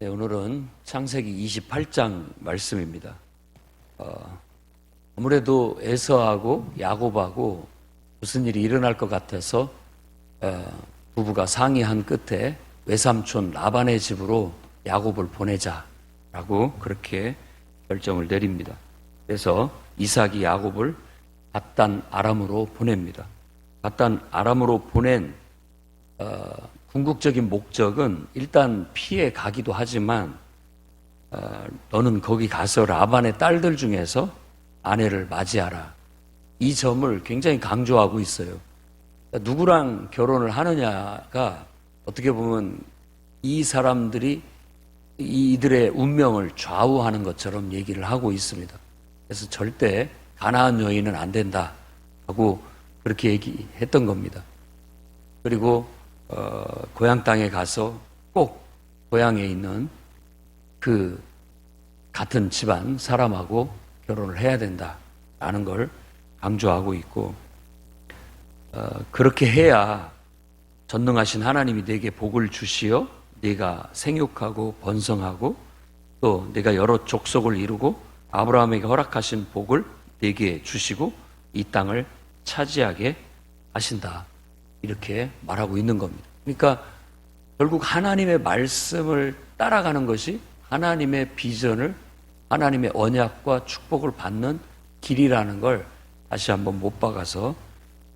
네, 오늘은 창세기 28장 말씀입니다. 아무래도 에서하고 야곱하고 무슨 일이 일어날 것 같아서 부부가 상의한 끝에 외삼촌 라반의 집으로 야곱을 보내자라고 그렇게 결정을 내립니다. 그래서 이삭이 야곱을 밧단 아람으로 보냅니다. 밧단 아람으로 보낸 궁극적인 목적은 일단 피해 가기도 하지만 너는 거기 가서 라반의 딸들 중에서 아내를 맞이하라. 이 점을 굉장히 강조하고 있어요. 누구랑 결혼을 하느냐가 어떻게 보면 이 사람들이 이들의 운명을 좌우하는 것처럼 얘기를 하고 있습니다. 그래서 절대 가나안 여인은 안 된다 하고 그렇게 얘기했던 겁니다. 그리고 고향 땅에 가서 꼭 고향에 있는 그 같은 집안 사람하고 결혼을 해야 된다라는 걸 강조하고 있고, 그렇게 해야 전능하신 하나님이 내게 복을 주시어 네가 생육하고 번성하고 또 네가 여러 족속을 이루고 아브라함에게 허락하신 복을 네게 주시고 이 땅을 차지하게 하신다. 이렇게 말하고 있는 겁니다. 그러니까 결국 하나님의 말씀을 따라가는 것이 하나님의 비전을, 하나님의 언약과 축복을 받는 길이라는 걸 다시 한번 못 박아서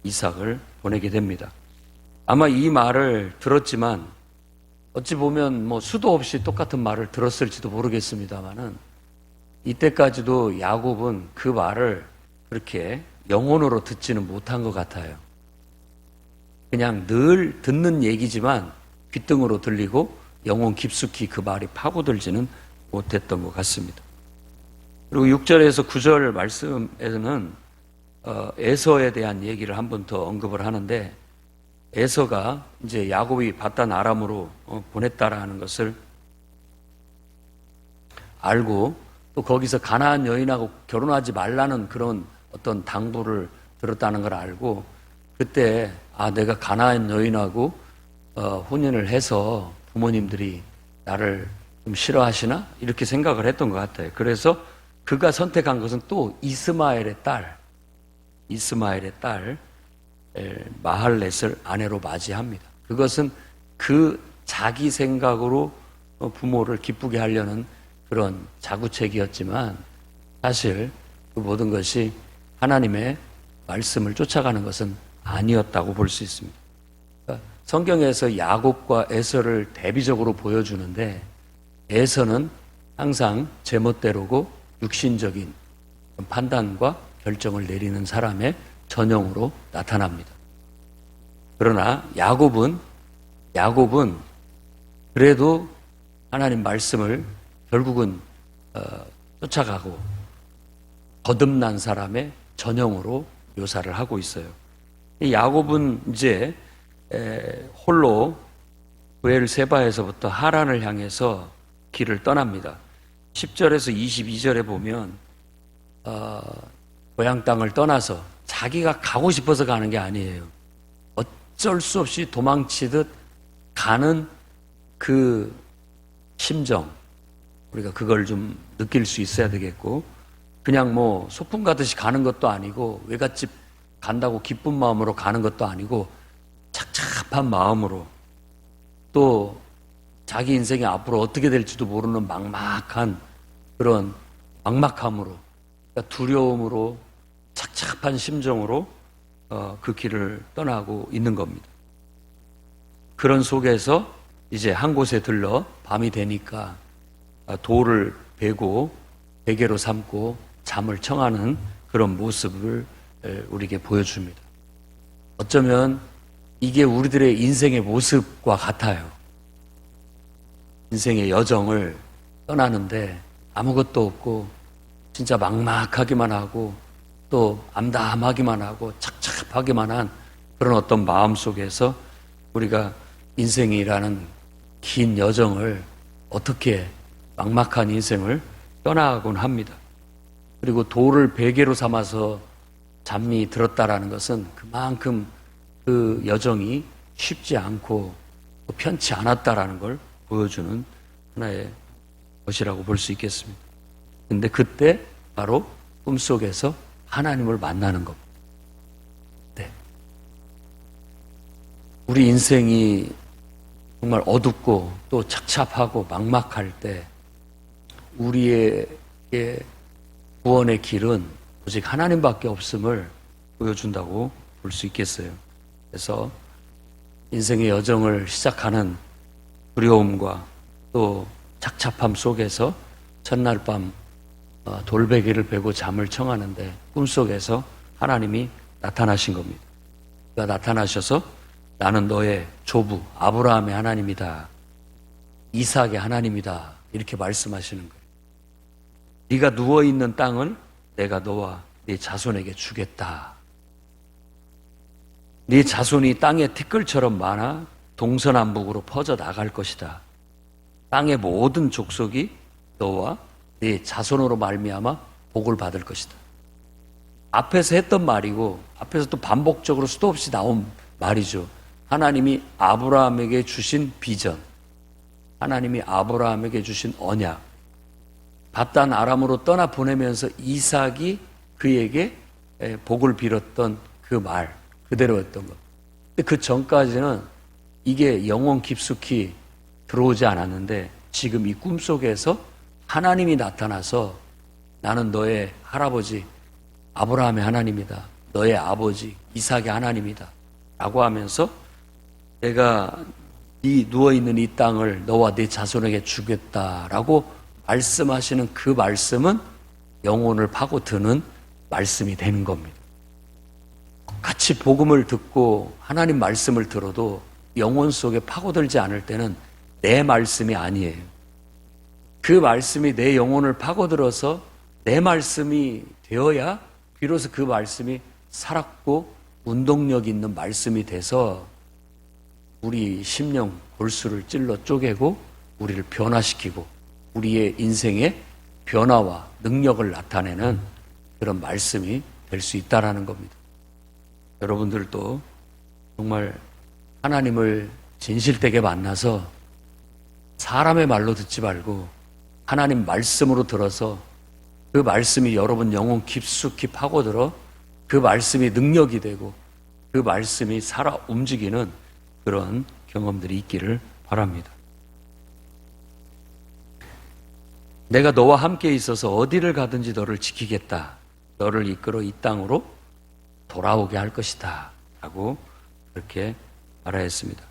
이삭을 보내게 됩니다. 아마 이 말을 들었지만 어찌 보면 뭐 수도 없이 똑같은 말을 들었을지도 모르겠습니다만은 이때까지도 야곱은 그 말을 그렇게 영혼으로 듣지는 못한 것 같아요. 그냥 늘 듣는 얘기지만 귓등으로 들리고 영혼 깊숙이 그 말이 파고들지는 못했던 것 같습니다. 그리고 6절에서 9절 말씀에서는 에서에 대한 얘기를 한 번 더 언급을 하는데, 에서가 이제 야곱이 밧단 아람으로 보냈다라는 것을 알고 또 거기서 가나안 여인하고 결혼하지 말라는 그런 어떤 당부를 들었다는 걸 알고 그때 내가 가나안 여인하고 혼인을 해서 부모님들이 나를 좀 싫어하시나? 이렇게 생각을 했던 것 같아요. 그래서 그가 선택한 것은 또 이스마엘의 딸 마할렛을 아내로 맞이합니다. 그것은 그 자기 생각으로 부모를 기쁘게 하려는 그런 자구책이었지만 사실 그 모든 것이 하나님의 말씀을 쫓아가는 것은 아니었다고 볼 수 있습니다. 그러니까 성경에서 야곱과 에서를 대비적으로 보여주는데 에서는 항상 제멋대로고 육신적인 판단과 결정을 내리는 사람의 전형으로 나타납니다. 그러나 야곱은 그래도 하나님 말씀을 결국은 쫓아가고 거듭난 사람의 전형으로 묘사를 하고 있어요. 야곱은 이제 홀로 브엘세바에서부터 하란을 향해서 길을 떠납니다. 10절에서 22절에 보면 고향 땅을 떠나서 자기가 가고 싶어서 가는 게 아니에요. 어쩔 수 없이 도망치듯 가는 그 심정, 우리가 그걸 좀 느낄 수 있어야 되겠고, 그냥 뭐 소풍 가듯이 가는 것도 아니고 외갓집 간다고 기쁜 마음으로 가는 것도 아니고 착잡한 마음으로 또 자기 인생이 앞으로 어떻게 될지도 모르는 막막한 그런 막막함으로, 그러니까 두려움으로 착잡한 심정으로 그 길을 떠나고 있는 겁니다. 그런 속에서 이제 한 곳에 들러 밤이 되니까 돌을 베고 베개로 삼고 잠을 청하는 그런 모습을 우리에게 보여줍니다. 어쩌면 이게 우리들의 인생의 모습과 같아요. 인생의 여정을 떠나는데 아무것도 없고 진짜 막막하기만 하고 또 암담하기만 하고 착잡하기만 한 그런 어떤 마음 속에서 우리가 인생이라는 긴 여정을 어떻게 막막한 인생을 떠나곤 합니다. 그리고 돌을 베개로 삼아서 잠이 들었다라는 것은 그만큼 그 여정이 쉽지 않고 편치 않았다라는 걸 보여주는 하나의 것이라고 볼 수 있겠습니다. 근데 그때 바로 꿈속에서 하나님을 만나는 겁니다. 네. 우리 인생이 정말 어둡고 또 착잡하고 막막할 때 우리의 구원의 길은 오직 하나님밖에 없음을 보여준다고 볼 수 있겠어요. 그래서 인생의 여정을 시작하는 두려움과 또 착잡함 속에서 첫날 밤 돌베개를 베고 잠을 청하는데 꿈속에서 하나님이 나타나신 겁니다. 그가 나타나셔서 나는 너의 조부 아브라함의 하나님이다. 이삭의 하나님이다. 이렇게 말씀하시는 거예요. 네가 누워있는 땅을 내가 너와 네 자손에게 주겠다. 네 자손이 땅의 티끌처럼 많아 동서남북으로 퍼져 나갈 것이다. 땅의 모든 족속이 너와 네 자손으로 말미암아 복을 받을 것이다. 앞에서 했던 말이고 앞에서 또 반복적으로 수도 없이 나온 말이죠. 하나님이 아브라함에게 주신 비전, 하나님이 아브라함에게 주신 언약, 밧단 아람으로 떠나 보내면서 이삭이 그에게 복을 빌었던 그 말 그대로였던 것. 근데 그 전까지는 이게 영혼 깊숙이 들어오지 않았는데 지금 이 꿈속에서 하나님이 나타나서 나는 너의 할아버지 아브라함의 하나님이다. 너의 아버지 이삭의 하나님이다. 라고 하면서 내가 네 누워있는 이 땅을 너와 네 자손에게 주겠다라고 말씀하시는 그 말씀은 영혼을 파고드는 말씀이 되는 겁니다. 같이 복음을 듣고 하나님 말씀을 들어도 영혼 속에 파고들지 않을 때는 내 말씀이 아니에요. 그 말씀이 내 영혼을 파고들어서 내 말씀이 되어야 비로소 그 말씀이 살았고 운동력 있는 말씀이 돼서 우리 심령 골수를 찔러 쪼개고 우리를 변화시키고 우리의 인생의 변화와 능력을 나타내는 그런 말씀이 될 수 있다라는 겁니다. 여러분들도 정말 하나님을 진실되게 만나서 사람의 말로 듣지 말고 하나님 말씀으로 들어서 그 말씀이 여러분 영혼 깊숙이 파고들어 그 말씀이 능력이 되고 그 말씀이 살아 움직이는 그런 경험들이 있기를 바랍니다. 내가 너와 함께 있어서 어디를 가든지 너를 지키겠다. 너를 이끌어 이 땅으로 돌아오게 할 것이다. 라고 그렇게 말하였습니다.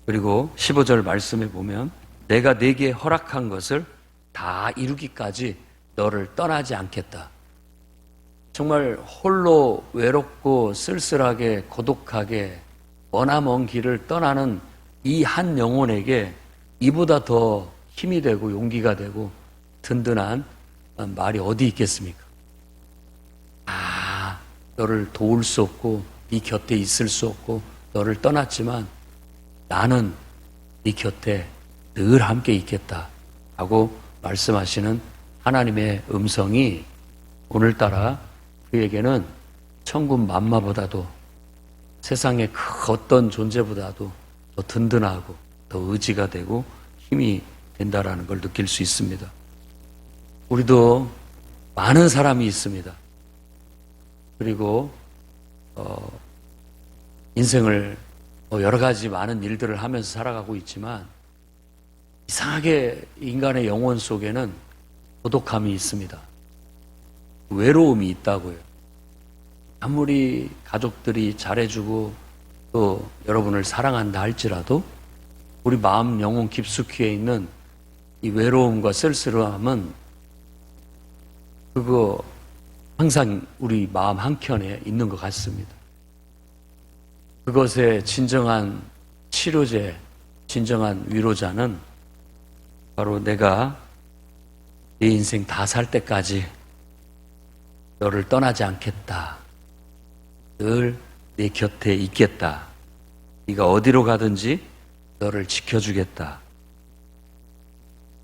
그리고 15절 말씀에 보면 내가 네게 허락한 것을 다 이루기까지 너를 떠나지 않겠다. 정말 홀로 외롭고 쓸쓸하게 고독하게 머나먼 길을 떠나는 이 한 영혼에게 이보다 더 힘이 되고 용기가 되고 든든한 말이 어디 있겠습니까? 너를 도울 수 없고 네 곁에 있을 수 없고 너를 떠났지만 나는 네 곁에 늘 함께 있겠다 하고 말씀하시는 하나님의 음성이 오늘따라 그에게는 천군 만마보다도 세상의 그 어떤 존재보다도 더 든든하고 더 의지가 되고 힘이 된다라는 걸 느낄 수 있습니다. 우리도 많은 사람이 있습니다. 그리고 인생을 여러 가지 많은 일들을 하면서 살아가고 있지만 이상하게 인간의 영혼 속에는 고독함이 있습니다. 외로움이 있다고요. 아무리 가족들이 잘해주고 또 여러분을 사랑한다 할지라도 우리 마음 영혼 깊숙이에 있는 이 외로움과 쓸쓸함은 그거 항상 우리 마음 한켠에 있는 것 같습니다. 그것의 진정한 치료제, 진정한 위로자는 바로 내가 네 인생 다 살 때까지 너를 떠나지 않겠다. 늘 네 곁에 있겠다. 네가 어디로 가든지 너를 지켜주겠다.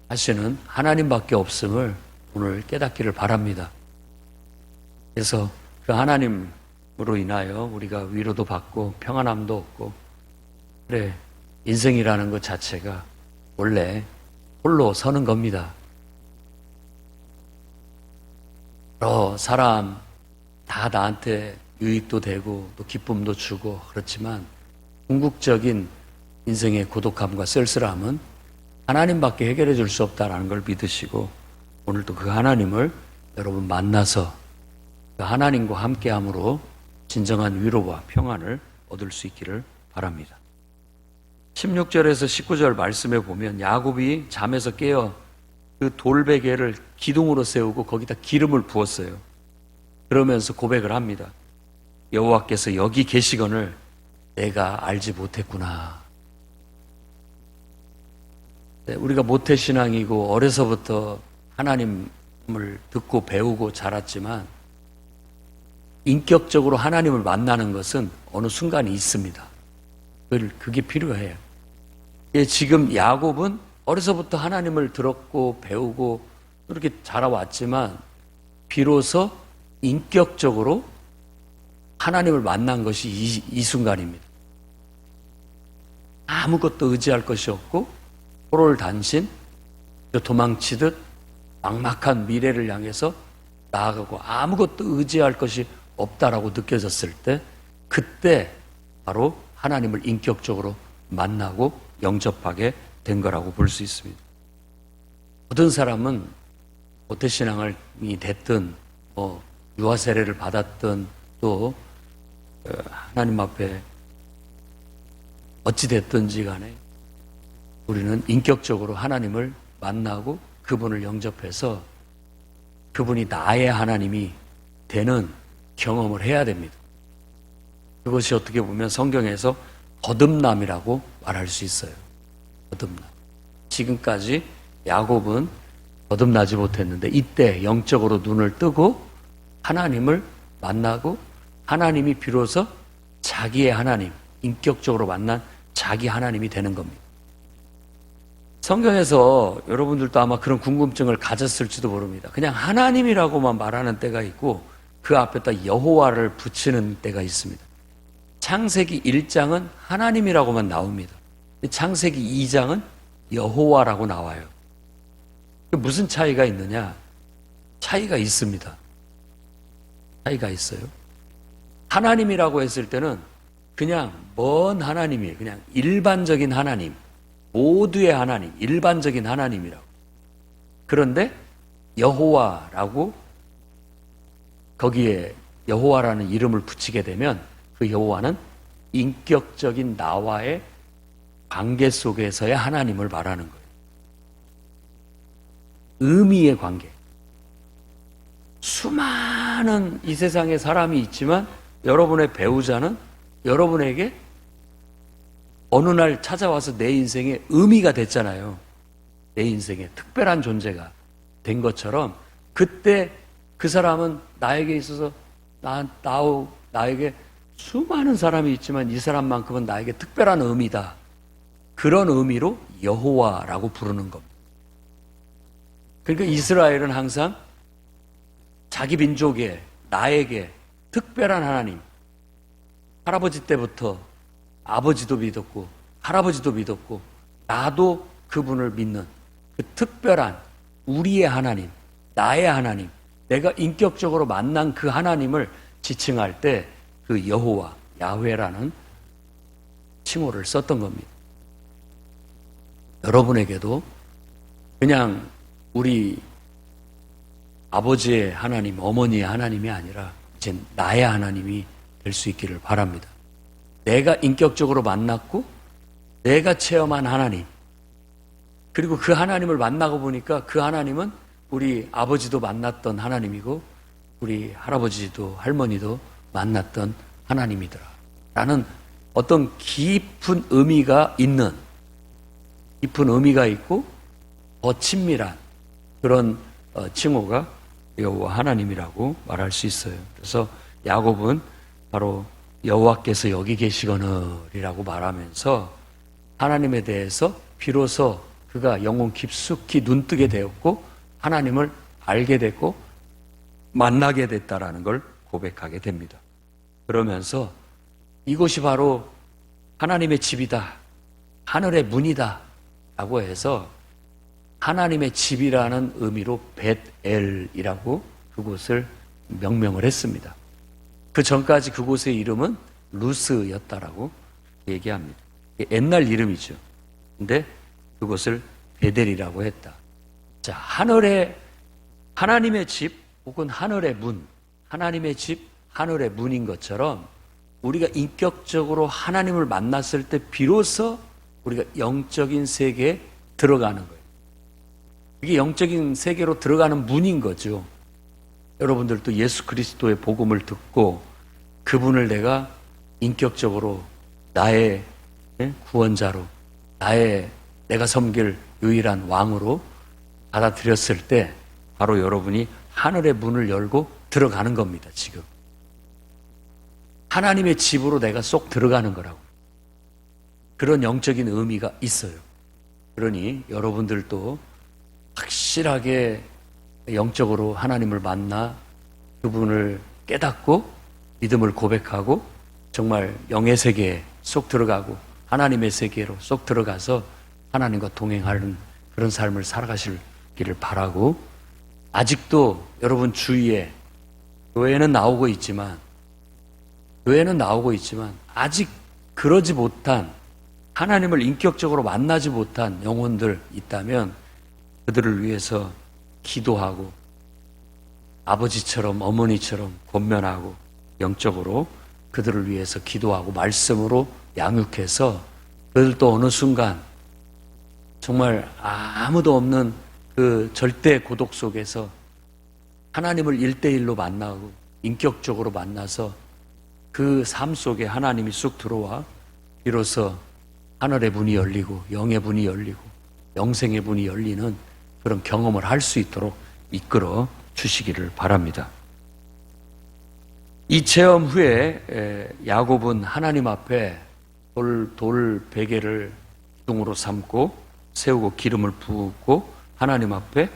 하시는 하나님밖에 없음을 오늘 깨닫기를 바랍니다. 그래서 그 하나님으로 인하여 우리가 위로도 받고 평안함도 얻고 그래 인생이라는 것 자체가 원래 홀로 서는 겁니다. 여러 사람 다 나한테 유익도 되고 또 기쁨도 주고 그렇지만 궁극적인 인생의 고독함과 쓸쓸함은 하나님밖에 해결해 줄 수 없다는 걸 믿으시고 오늘도 그 하나님을 여러분 만나서 그 하나님과 함께함으로 진정한 위로와 평안을 얻을 수 있기를 바랍니다. 16절에서 19절 말씀에 보면 야곱이 잠에서 깨어 그 돌베개를 기둥으로 세우고 거기다 기름을 부었어요. 그러면서 고백을 합니다. 여호와께서 여기 계시거늘 내가 알지 못했구나. 네, 우리가 모태신앙이고 어려서부터 하나님을 듣고 배우고 자랐지만 인격적으로 하나님을 만나는 것은 어느 순간이 있습니다. 그게 필요해요. 지금 야곱은 어려서부터 하나님을 들었고 배우고 이렇게 자라왔지만 비로소 인격적으로 하나님을 만난 것이 이 순간입니다. 아무것도 의지할 것이 없고 포로를 단신 도망치듯 막막한 미래를 향해서 나아가고 아무것도 의지할 것이 없다라고 느껴졌을 때 그때 바로 하나님을 인격적으로 만나고 영접하게 된 거라고 볼 수 있습니다. 모든 사람은 모태신앙이 됐든 유아 세례를 받았든 또 하나님 앞에 어찌 됐든지 간에 우리는 인격적으로 하나님을 만나고 그분을 영접해서 그분이 나의 하나님이 되는 경험을 해야 됩니다. 그것이 어떻게 보면 성경에서 거듭남이라고 말할 수 있어요. 거듭남. 지금까지 야곱은 거듭나지 못했는데 이때 영적으로 눈을 뜨고 하나님을 만나고 하나님이 비로소 자기의 하나님, 인격적으로 만난 자기 하나님이 되는 겁니다. 성경에서 여러분들도 아마 그런 궁금증을 가졌을지도 모릅니다. 그냥 하나님이라고만 말하는 때가 있고 그 앞에다 여호와를 붙이는 때가 있습니다. 창세기 1장은 하나님이라고만 나옵니다. 창세기 2장은 여호와라고 나와요. 무슨 차이가 있느냐? 차이가 있습니다. 차이가 있어요. 하나님이라고 했을 때는 그냥 먼 하나님이에요. 그냥 일반적인 하나님, 모두의 하나님, 일반적인 하나님이라고. 그런데 여호와라고 거기에 여호와라는 이름을 붙이게 되면 그 여호와는 인격적인 나와의 관계 속에서의 하나님을 말하는 거예요. 의미의 관계. 수많은 이 세상에 사람이 있지만 여러분의 배우자는 여러분에게 어느 날 찾아와서 내 인생에 의미가 됐잖아요. 내 인생에 특별한 존재가 된 것처럼 그때 그 사람은 나에게 있어서 나에게 수많은 사람이 있지만 이 사람만큼은 나에게 특별한 의미다. 그런 의미로 여호와라고 부르는 겁니다. 그러니까 이스라엘은 항상 자기 민족에 나에게 특별한 하나님, 할아버지 때부터 아버지도 믿었고 할아버지도 믿었고 나도 그분을 믿는 그 특별한 우리의 하나님, 나의 하나님, 내가 인격적으로 만난 그 하나님을 지칭할 때 그 여호와, 야훼라는 칭호를 썼던 겁니다. 여러분에게도 그냥 우리 아버지의 하나님, 어머니의 하나님이 아니라 이제 나의 하나님이 될 수 있기를 바랍니다. 내가 인격적으로 만났고 내가 체험한 하나님, 그리고 그 하나님을 만나고 보니까 그 하나님은 우리 아버지도 만났던 하나님이고 우리 할아버지도 할머니도 만났던 하나님이더라 라는 어떤 깊은 의미가 있고 더 친밀한 그런 칭호가 여호와 하나님이라고 말할 수 있어요. 그래서 야곱은 바로 여호와께서 여기 계시거늘이라고 말하면서 하나님에 대해서 비로소 그가 영혼 깊숙이 눈뜨게 되었고 하나님을 알게 됐고 만나게 됐다라는 걸 고백하게 됩니다. 그러면서 이곳이 바로 하나님의 집이다, 하늘의 문이다 라고 해서 하나님의 집이라는 의미로 벳엘이라고 그곳을 명명을 했습니다. 그 전까지 그곳의 이름은 루스였다라고 얘기합니다. 옛날 이름이죠. 근데 그곳을 베델이라고 했다. 자, 하나님의 집 혹은 하늘의 문, 하나님의 집, 하늘의 문인 것처럼 우리가 인격적으로 하나님을 만났을 때 비로소 우리가 영적인 세계에 들어가는 거예요. 이게 영적인 세계로 들어가는 문인 거죠. 여러분들도 예수 그리스도의 복음을 듣고 그분을 내가 인격적으로 나의 구원자로, 내가 섬길 유일한 왕으로 받아들였을 때 바로 여러분이 하늘의 문을 열고 들어가는 겁니다. 지금 하나님의 집으로 내가 쏙 들어가는 거라고. 그런 영적인 의미가 있어요. 그러니 여러분들도 확실하게 영적으로 하나님을 만나 그분을 깨닫고 믿음을 고백하고 정말 영의 세계에 쏙 들어가고 하나님의 세계로 쏙 들어가서 하나님과 동행하는 그런 삶을 살아가시기를 바라고, 아직도 여러분 주위에 교회는 나오고 있지만 아직 그러지 못한, 하나님을 인격적으로 만나지 못한 영혼들 있다면 그들을 위해서 기도하고 아버지처럼 어머니처럼 권면하고 영적으로 그들을 위해서 기도하고 말씀으로 양육해서 그들도 어느 순간 정말 아무도 없는 그 절대 고독 속에서 하나님을 1대1로 만나고 인격적으로 만나서 그 삶 속에 하나님이 쑥 들어와 비로소 하늘의 문이 열리고 영의 문이 열리고 영생의 문이 열리는 그런 경험을 할 수 있도록 이끌어 주시기를 바랍니다. 이 체험 후에 야곱은 하나님 앞에 돌 베개를 기둥으로 삼고 세우고 기름을 부고 하나님 앞에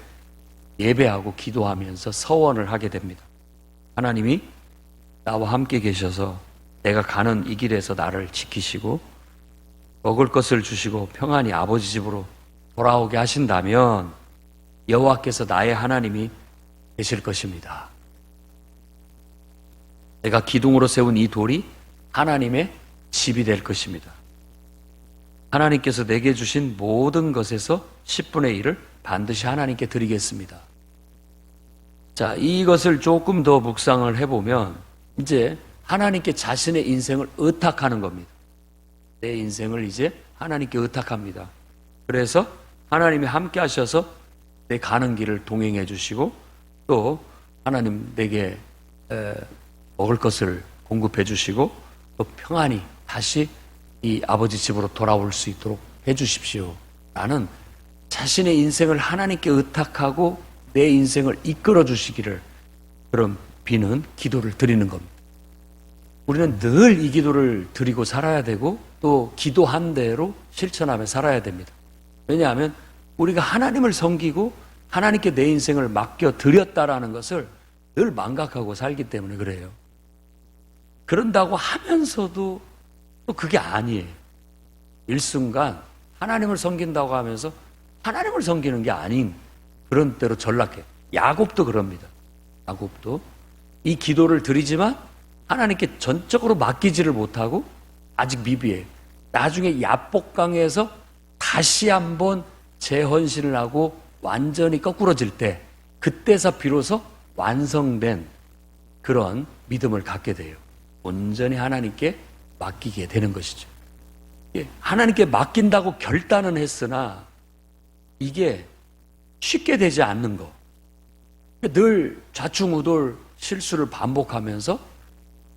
예배하고 기도하면서 서원을 하게 됩니다. 하나님이 나와 함께 계셔서 내가 가는 이 길에서 나를 지키시고 먹을 것을 주시고 평안히 아버지 집으로 돌아오게 하신다면 여호와께서 나의 하나님이 되실 것입니다. 내가 기둥으로 세운 이 돌이 하나님의 집이 될 것입니다. 하나님께서 내게 주신 모든 것에서 10분의 1을 반드시 하나님께 드리겠습니다. 자, 이것을 조금 더 묵상을 해보면 이제 하나님께 자신의 인생을 의탁하는 겁니다. 내 인생을 이제 하나님께 의탁합니다. 그래서 하나님이 함께 하셔서 내 가는 길을 동행해 주시고 또 하나님 내게 먹을 것을 공급해 주시고 또 평안히 다시 이 아버지 집으로 돌아올 수 있도록 해 주십시오. 라는 자신의 인생을 하나님께 의탁하고 내 인생을 이끌어 주시기를 그런 비는 기도를 드리는 겁니다. 우리는 늘 이 기도를 드리고 살아야 되고 또 기도한 대로 실천하며 살아야 됩니다. 왜냐하면 우리가 하나님을 섬기고 하나님께 내 인생을 맡겨 드렸다라는 것을 늘 망각하고 살기 때문에 그래요. 그런다고 하면서도 또 그게 아니에요. 일순간 하나님을 섬긴다고 하면서 하나님을 섬기는 게 아닌 그런 대로 전락해. 야곱도 그럽니다. 야곱도 이 기도를 드리지만 하나님께 전적으로 맡기지를 못하고 아직 미비해요. 나중에 야복강에서 다시 한번 재헌신을 하고 완전히 거꾸러질 때 그때서 비로소 완성된 그런 믿음을 갖게 돼요. 온전히 하나님께 맡기게 되는 것이죠. 하나님께 맡긴다고 결단은 했으나 이게 쉽게 되지 않는 거. 늘 좌충우돌 실수를 반복하면서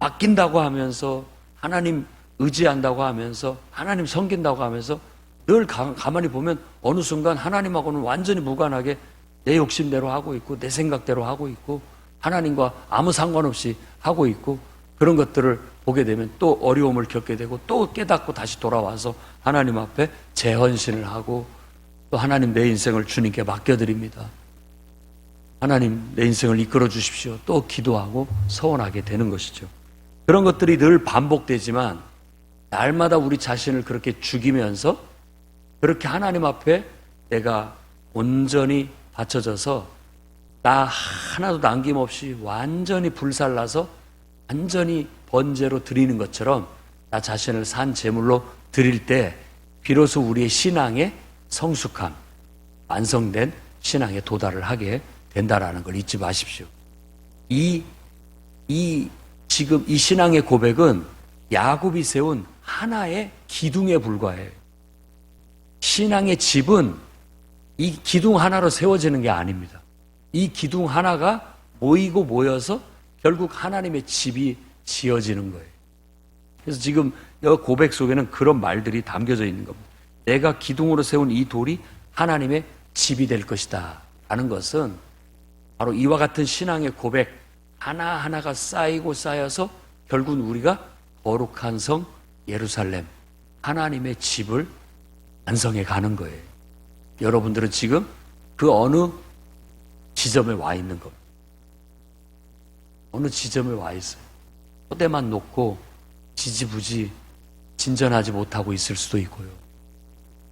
맡긴다고 하면서 하나님 의지한다고 하면서 하나님 섬긴다고 하면서 늘 가만히 보면 어느 순간 하나님하고는 완전히 무관하게 내 욕심대로 하고 있고 내 생각대로 하고 있고 하나님과 아무 상관없이 하고 있고 그런 것들을 보게 되면 또 어려움을 겪게 되고 또 깨닫고 다시 돌아와서 하나님 앞에 재헌신을 하고 또 하나님 내 인생을 주님께 맡겨드립니다. 하나님 내 인생을 이끌어 주십시오. 또 기도하고 서원하게 되는 것이죠. 그런 것들이 늘 반복되지만 날마다 우리 자신을 그렇게 죽이면서 그렇게 하나님 앞에 내가 온전히 바쳐져서 나 하나도 남김없이 완전히 불살라서 완전히 번제로 드리는 것처럼 나 자신을 산 제물로 드릴 때 비로소 우리의 신앙의 성숙함, 완성된 신앙에 도달을 하게 된다라는 걸 잊지 마십시오. 지금 이 신앙의 고백은 야곱이 세운 하나의 기둥에 불과해요. 신앙의 집은 이 기둥 하나로 세워지는 게 아닙니다. 이 기둥 하나가 모이고 모여서 결국 하나님의 집이 지어지는 거예요. 그래서 지금 이 고백 속에는 그런 말들이 담겨져 있는 겁니다. 내가 기둥으로 세운 이 돌이 하나님의 집이 될 것이다 라는 것은 바로 이와 같은 신앙의 고백 하나하나가 쌓이고 쌓여서 결국은 우리가 거룩한 성 예루살렘 하나님의 집을 완성해 가는 거예요. 여러분들은 지금 그 어느 지점에 와 있는 겁니다. 어느 지점에 와 있어요. 토대만 놓고 지지부지 진전하지 못하고 있을 수도 있고요.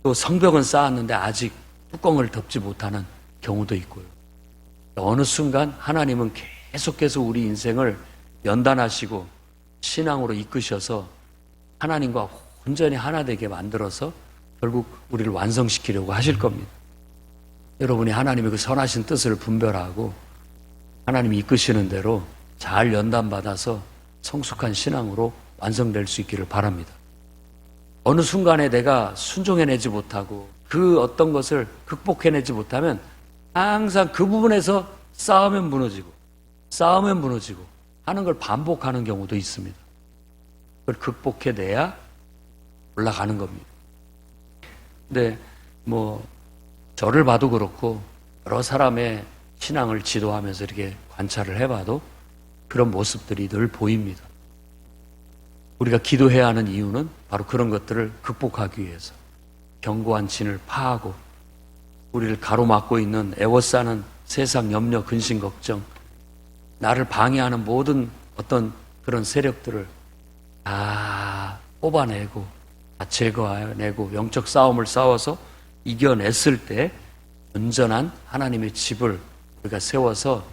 또 성벽은 쌓았는데 아직 뚜껑을 덮지 못하는 경우도 있고요. 어느 순간 하나님은 계속해서 우리 인생을 연단하시고 신앙으로 이끄셔서 하나님과 온전히 하나 되게 만들어서 결국 우리를 완성시키려고 하실 겁니다. 여러분이 하나님의 그 선하신 뜻을 분별하고 하나님이 이끄시는 대로 잘 연단받아서 성숙한 신앙으로 완성될 수 있기를 바랍니다. 어느 순간에 내가 순종해내지 못하고 그 어떤 것을 극복해내지 못하면 항상 그 부분에서 싸우면 무너지고 하는 걸 반복하는 경우도 있습니다. 그걸 극복해내야 올라가는 겁니다. 근데 저를 봐도 그렇고 여러 사람의 신앙을 지도하면서 이렇게 관찰을 해봐도 그런 모습들이 늘 보입니다. 우리가 기도해야 하는 이유는 바로 그런 것들을 극복하기 위해서 견고한 진을 파하고 우리를 가로막고 있는 애워싸는 세상 염려, 근심, 걱정, 나를 방해하는 모든 어떤 그런 세력들을 다 뽑아내고 다 제거해내고 영적 싸움을 싸워서 이겨냈을 때 온전한 하나님의 집을 우리가 세워서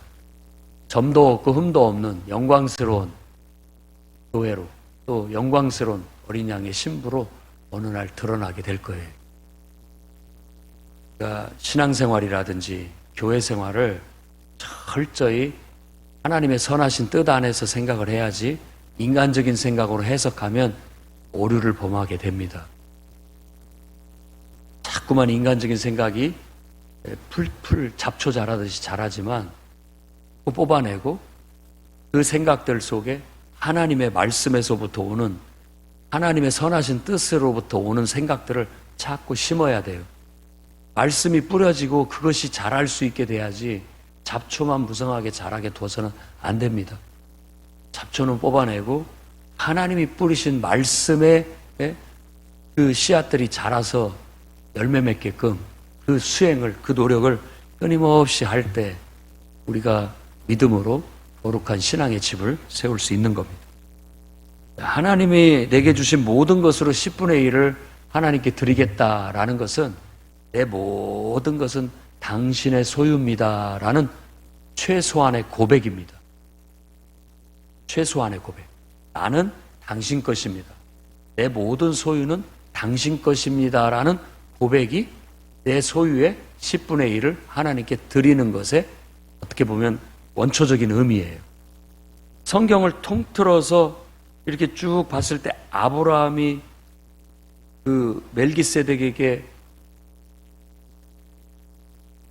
점도 없고 흠도 없는 영광스러운 교회로 또 영광스러운 어린 양의 신부로 어느 날 드러나게 될 거예요. 그러니까 신앙생활이라든지 교회 생활을 철저히 하나님의 선하신 뜻 안에서 생각을 해야지 인간적인 생각으로 해석하면 오류를 범하게 됩니다. 자꾸만 인간적인 생각이 풀 잡초 자라듯이 자라지만 그 뽑아내고 그 생각들 속에 하나님의 말씀에서부터 오는 하나님의 선하신 뜻으로부터 오는 생각들을 자꾸 심어야 돼요. 말씀이 뿌려지고 그것이 자랄 수 있게 돼야지 잡초만 무성하게 자라게 둬서는 안 됩니다. 잡초는 뽑아내고 하나님이 뿌리신 말씀의 그 씨앗들이 자라서 열매 맺게끔 그 수행을, 그 노력을 끊임없이 할 때 우리가 믿음으로 거룩한 신앙의 집을 세울 수 있는 겁니다. 하나님이 내게 주신 모든 것으로 10분의 1을 하나님께 드리겠다라는 것은 내 모든 것은 당신의 소유입니다라는 최소한의 고백입니다. 최소한의 고백. 나는 당신 것입니다. 내 모든 소유는 당신 것입니다라는 고백이 내 소유의 10분의 1을 하나님께 드리는 것에 어떻게 보면 원초적인 의미예요. 성경을 통틀어서 이렇게 쭉 봤을 때 아브라함이 그 멜기세덱에게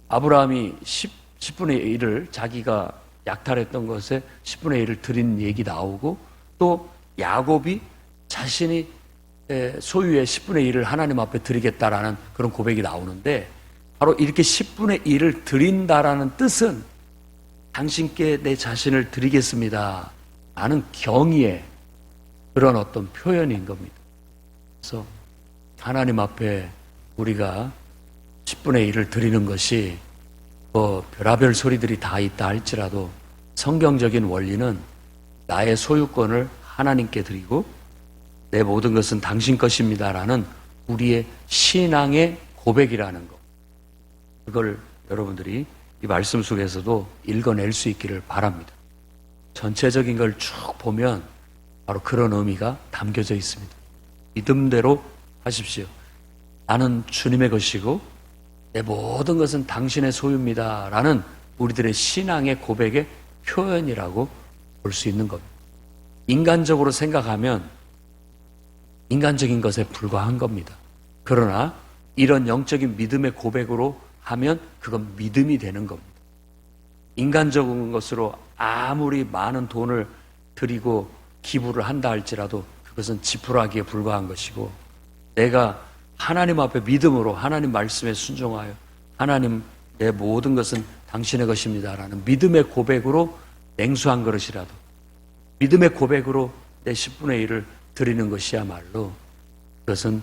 아브라함이 10분의 1을 자기가 약탈했던 것에 10분의 1을 드린 얘기 나오고 또 야곱이 자신이 소유의 10분의 1을 하나님 앞에 드리겠다라는 그런 고백이 나오는데 바로 이렇게 10분의 1을 드린다라는 뜻은 당신께 내 자신을 드리겠습니다 라는 경의의 그런 어떤 표현인 겁니다. 그래서 하나님 앞에 우리가 10분의 1을 드리는 것이 별하별 소리들이 다 있다 할지라도 성경적인 원리는 나의 소유권을 하나님께 드리고 내 모든 것은 당신 것입니다라는 우리의 신앙의 고백이라는 것. 그걸 여러분들이 이 말씀 속에서도 읽어낼 수 있기를 바랍니다. 전체적인 걸 쭉 보면 바로 그런 의미가 담겨져 있습니다. 믿음대로 하십시오. 나는 주님의 것이고 내 모든 것은 당신의 소유입니다 라는 우리들의 신앙의 고백의 표현이라고 볼 수 있는 겁니다. 인간적으로 생각하면 인간적인 것에 불과한 겁니다. 그러나 이런 영적인 믿음의 고백으로 하면 그건 믿음이 되는 겁니다. 인간적인 것으로 아무리 많은 돈을 드리고 기부를 한다 할지라도 그것은 지푸라기에 불과한 것이고, 내가 하나님 앞에 믿음으로 하나님 말씀에 순종하여 하나님 내 모든 것은 당신의 것입니다 라는 믿음의 고백으로 냉수한 그릇이라도, 믿음의 고백으로 내 10분의 1을 드리는 것이야말로 그것은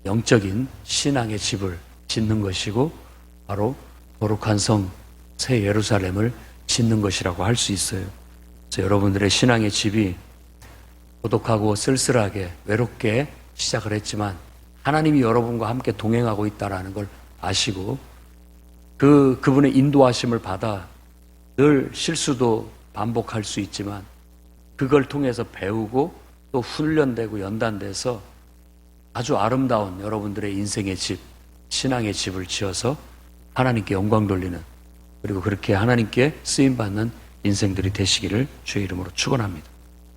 영적인 신앙의 집을 짓는 것이고 바로 거룩한 성 새 예루살렘을 짓는 것이라고 할 수 있어요. 그래서 여러분들의 신앙의 집이 고독하고 쓸쓸하게 외롭게 시작을 했지만 하나님이 여러분과 함께 동행하고 있다는 걸 아시고 그분의 인도하심을 받아 늘 실수도 반복할 수 있지만 그걸 통해서 배우고 또 훈련되고 연단돼서 아주 아름다운 여러분들의 인생의 집, 신앙의 집을 지어서 하나님께 영광 돌리는, 그리고 그렇게 하나님께 쓰임받는 인생들이 되시기를 주의 이름으로 축원합니다.